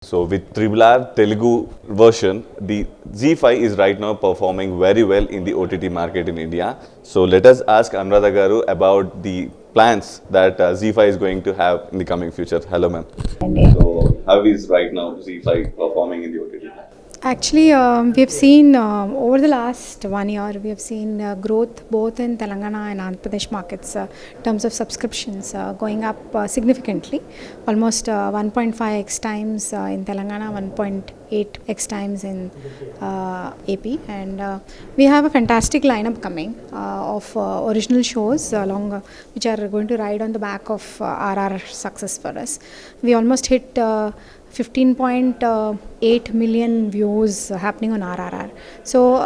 So with Triple R Telugu version, the Z5 is right now performing very well in the OTT market in India. So let us ask Anuradha Garu about the plans that Z5 is going to have in the coming future. Hello ma'am. So how is right now Z5 performing in the OTT? Actually, we've seen over the last 1 year, we have seen growth both in Telangana and Andhra Pradesh markets in terms of subscriptions going up significantly, almost 1.5x times in Telangana, 1.8x times in AP, and we have a fantastic lineup coming of original shows which are going to ride on the back of RR success for us. We almost hit 15.8 million views happening on RRR. So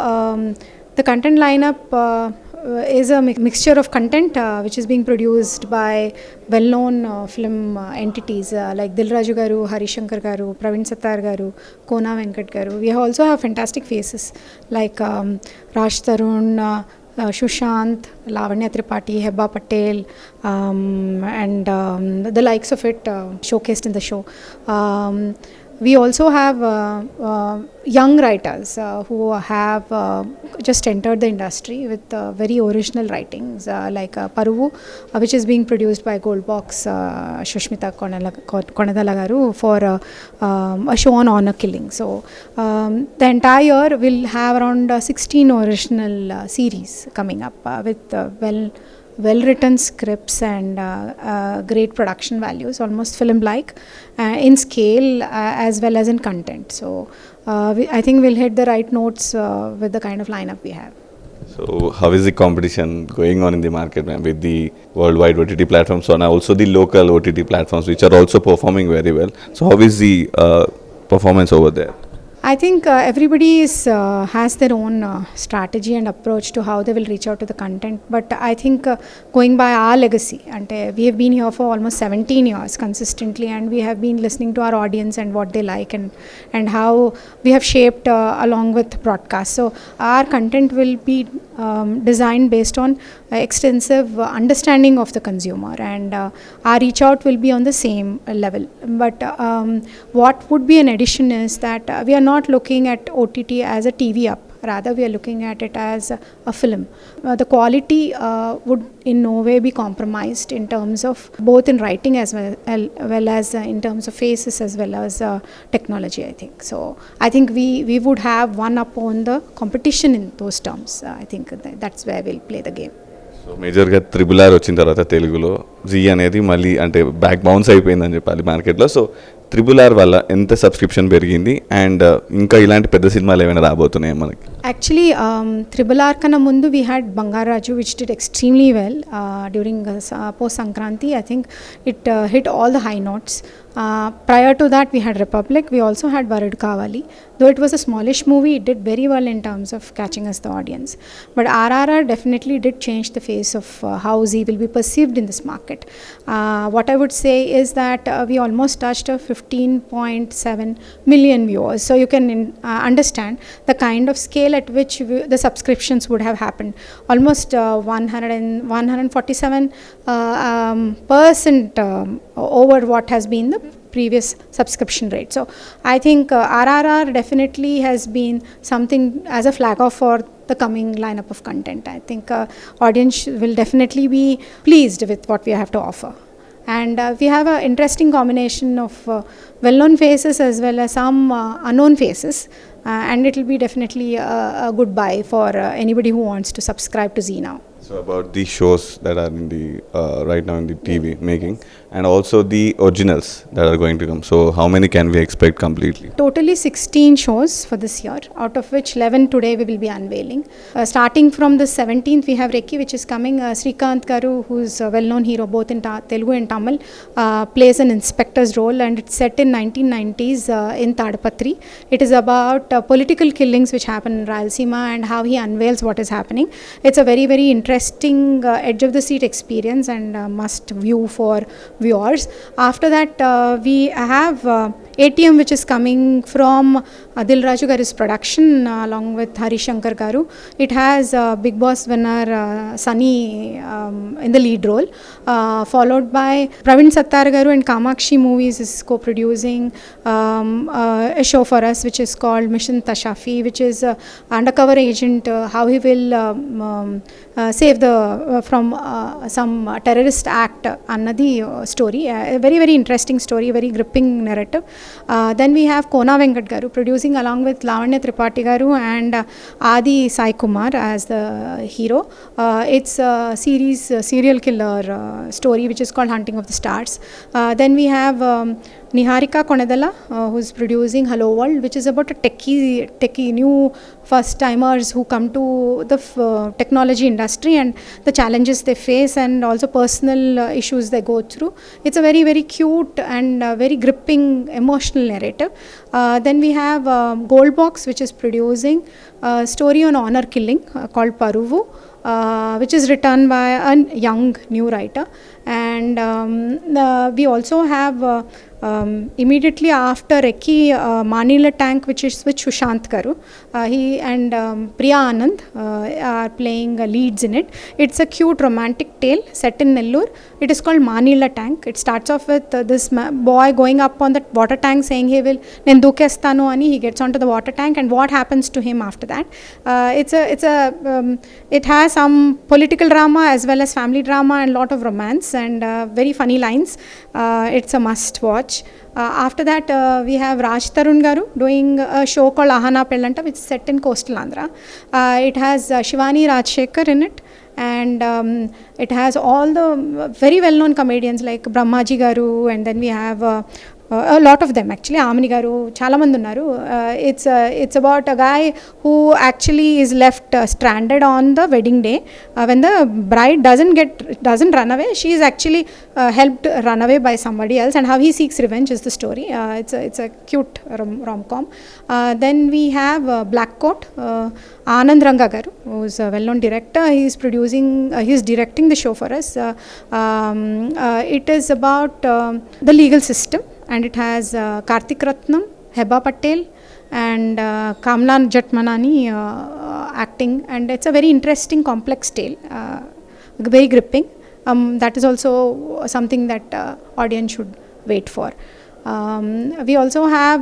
the content lineup is a mixture of content which is being produced by well-known film entities like Dilraju Garu, Harishankar Garu, Praveen Sattar Garu, Kona Venkat Garu. We also have fantastic faces like Raj Tarun, Shushant, Lavanya Tripathi, Hebba Patel, and the likes of it showcased in the show. We also have young writers who have just entered the industry with very original writings like Paruvu, which is being produced by Goldbox Shushmita Konadala Garu for a show on honor killing. So the entire year will have around 16 original series coming up with well-written scripts and great production values, almost film-like in scale as well as in content. So I think we'll hit the right notes with the kind of lineup we have. So how is the competition going on in the market, ma'am, with the worldwide OTT platforms and also the local OTT platforms which are also performing very well? So how is the performance over there? I think everybody has their own strategy and approach to how they will reach out to the content. But I think going by our legacy, and we have been here for almost 17 years consistently, and we have been listening to our audience and what they like and how we have shaped along with broadcast. So our content will be designed based on extensive understanding of the consumer, and our reach out will be on the same level. But what would be an addition is that we are not looking at OTT as a TV app. Rather, we are looking at it as a film. The quality would in no way be compromised in terms of both in writing as well as in terms of faces as well as technology, I think. So I think we would have one up on the competition in those terms. I think that's where we'll play the game. So మేజర్గా triple R వచ్చిన తర్వాత తెలుగులో G అనేది మళ్ళీ అంటే back bounce అయిపోయిందని చెప్పాలి మార్కెట్లో. సో త్రిబుల్ ఆర్ వల్ల ఎంత సబ్స్క్రిప్షన్ పెరిగింది అండ్ ఇంకా ఇలాంటి పెద్ద సినిమాలు ఏమైనా రాబోతున్నాయి మనకి? Actually, Triple R kana mundu we had Bangaraju, which did extremely well during post Sankranti. I think it hit all the high notes. Prior to that, we had Republic. We also had Varad Kavali. Though it was a smallish movie, it did very well in terms of catching us the audience. But RRR definitely did change the face of how Z will be perceived in this market. What I would say is that we almost touched 15.7 million viewers. So you can understand the kind of scale at which the subscriptions would have happened. Almost 147% over what has been the previous subscription rate. So I think RRR definitely has been something as a flag off for the coming lineup of content. I think audience will definitely be pleased with what we have to offer. And we have an interesting combination of well-known faces as well as some unknown faces. And it will be definitely a good buy for anybody who wants to subscribe to Z now. So about the shows that are in the right now in the TV making and also the originals that are going to come. So how many can we expect completely? Totally 16 shows for this year, out of which 11 today we will be unveiling. Starting from the 17th, we have Rekki, which is coming. Srikanth Garu, who's a well-known hero both in Telugu and Tamil, plays an inspector's role, and it's set in 1990s in Tadapatri. It is about political killings which happen in Rayalaseema and how he unveils what is happening. It's a very, very interesting edge of the seat experience and must view for viewers. After that, we have ATM, which is coming from Dil Raju Garu's production along with Hari Shankar Garu. It has Big Boss winner Sunny in the lead role, followed by Praveen Sattar Garu and Kamakshi Movies is co-producing a show for us which is called Mission Tashafi, which is undercover agent, how he will save the from some terrorist act annadi story. A very very interesting story, very gripping narrative. Then we have Kona Venkat Garu producing along with Lavanya Tripathi Garu and Adi Sai Kumar as the hero. It's a series serial killer story which is called Hunting of the Stars. Then we have Niharika Konedala, who's producing Hello World, which is about a techie new first timers who come to the technology industry and the challenges they face and also personal issues they go through. It's a very very cute and very gripping emotional narrative. Then we have Gold Box, which is producing a story on honor killing called Paruvu, which is written by a young new writer. And we also have immediately after Reki Manila Tank, which is with Sushant Garu. He and Priya Anand are playing leads in it. It's a cute romantic tale set in Nellore. It is called Manila Tank. It starts off with this boy going up on the water tank saying he will nen dukestanu ani. He gets onto the water tank and what happens to him after that. It has some political drama as well as family drama and lot of romance and very funny lines. It's a must watch. After that, we have Raj Tarun Garu doing a show called Ahana Pellanta, which is set in coastal Andhra. It has Shivani Rajshekhar in it, and it has all the very well-known comedians like Brahmaji Garu, and then we have a lot of them actually. Amini Garu, chala mandi unnaru. It's about a guy who actually is left stranded on the wedding day. When the bride doesn't run away, she is actually helped run away by somebody else, and how he seeks revenge is the story. It's a cute rom-com. Then we have Black Coat. Anand Ranga Garu, who's a well-known director, he's directing the show for us. It is about the legal system, and it has Karthik Ratnam, Heba Patel, and Kamlan Jatmanani acting, and it's a very interesting complex tale, very gripping. That is also something that audience should wait for. We also have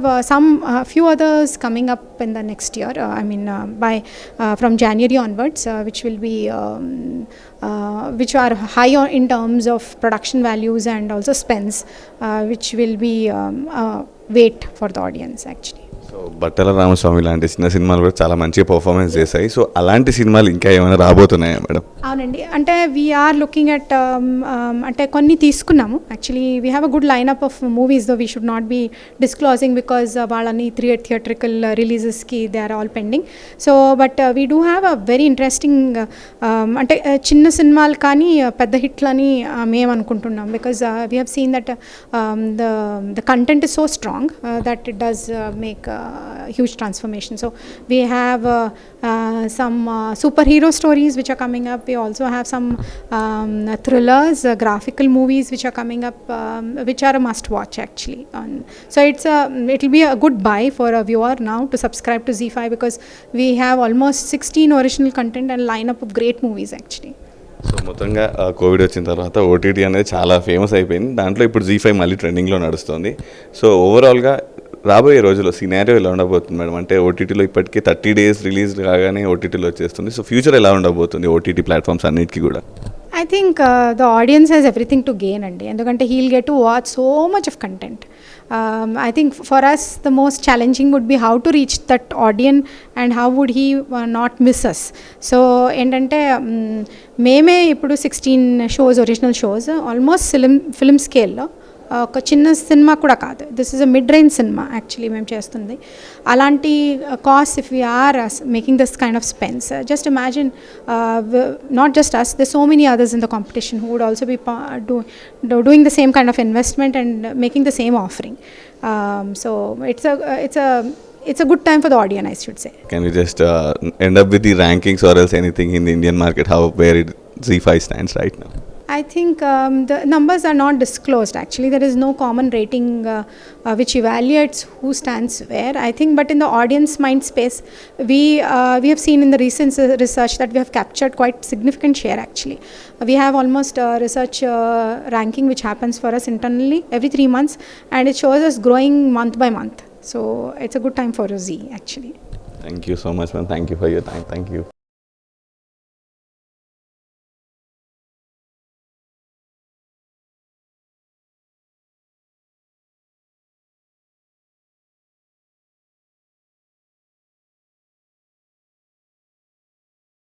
few others coming up in the next year. From January onwards, which will be which are high in terms of production values and also spends, which will be wait for the audience actually. So బట్టల రామస్వామి లాంటి చిన్న సినిమాలు కూడా చాలా మంచిగా performance చేశాయి. So అలాంటి సినిమాలు ఇంకా ఏమైనా రాబోతున్నాయా మేడం? అవునండి, అంటే వీఆర్ లుకింగ్ అట్ అంటే కొన్ని తీసుకున్నాము actually. We have a good lineup of movies, though we should not be disclosing because వాళ్ళని థియేట్రికల్ రిలీజెస్కి they are all pending. So but we do have a very interesting అంటే చిన్న సినిమాలు కానీ పెద్ద హిట్లని మేము అనుకుంటున్నాం. Because we have seen that the content is so strong that it does make huge transformation. So we have some superhero stories which are coming up. We also have some thrillers, graphical movies which are coming up, which are a must watch actually. So it will be a good buy for a viewer now to subscribe to ZEE5 because we have almost 16 original content and lineup of great movies actually. So మొత్తంగా Covid వచ్చిన తర్వాత OTT అనేది చాలా famous అయిపోయింది. దాంట్లో ఇప్పుడు ZEE5 మళ్ళీ ట్రెండింగ్లో నడుస్తుంది. సో ఓవరాల్గా రాబోయే రోజుల్లో సినారియో ఎలా ఉండబోతుంది మేడం? అంటే ఓటీటీలో ఇప్పటికీ 30 days రిలీజ్ కాగానే ఓటీటీలో వచ్చేస్తుంది. సో ఫ్యూచర్ ఎలా ఉండబోతుంది ఓటీటీ ప్లాట్ఫామ్స్ అన్నిటికీ కూడా? I think the audience has everything to gain andi, endukante he'll get to watch so much of content. I think for us the most challenging would be how to reach that audience and how would he not miss us. So endante meme ippudu 16 shows, original shows, almost film scale lo ఒక చిన్న cinema కూడా కాదు. This is a mid range cinema actually మేము చేస్తుంది. అలాంటి cost if we are making this kind of spends, just imagine not just us, they so many others in the competition who would also be doing the same kind of investment and making the same offering. So it's a good time for the audience, I should say. Can we just end up with the rankings or else anything in the Indian market, where ZEE5 stands right now? I think the numbers are not disclosed. Actually, there is no common rating which evaluates who stands where. I think, but in the audience mind space, we have seen in the recent research that we have captured quite significant share. Actually, we have almost research ranking which happens for us internally every 3 months, and it shows us growing month by month. So it's a good time for a Z actually. Thank you so much, man. Thank you for your time. Thank you.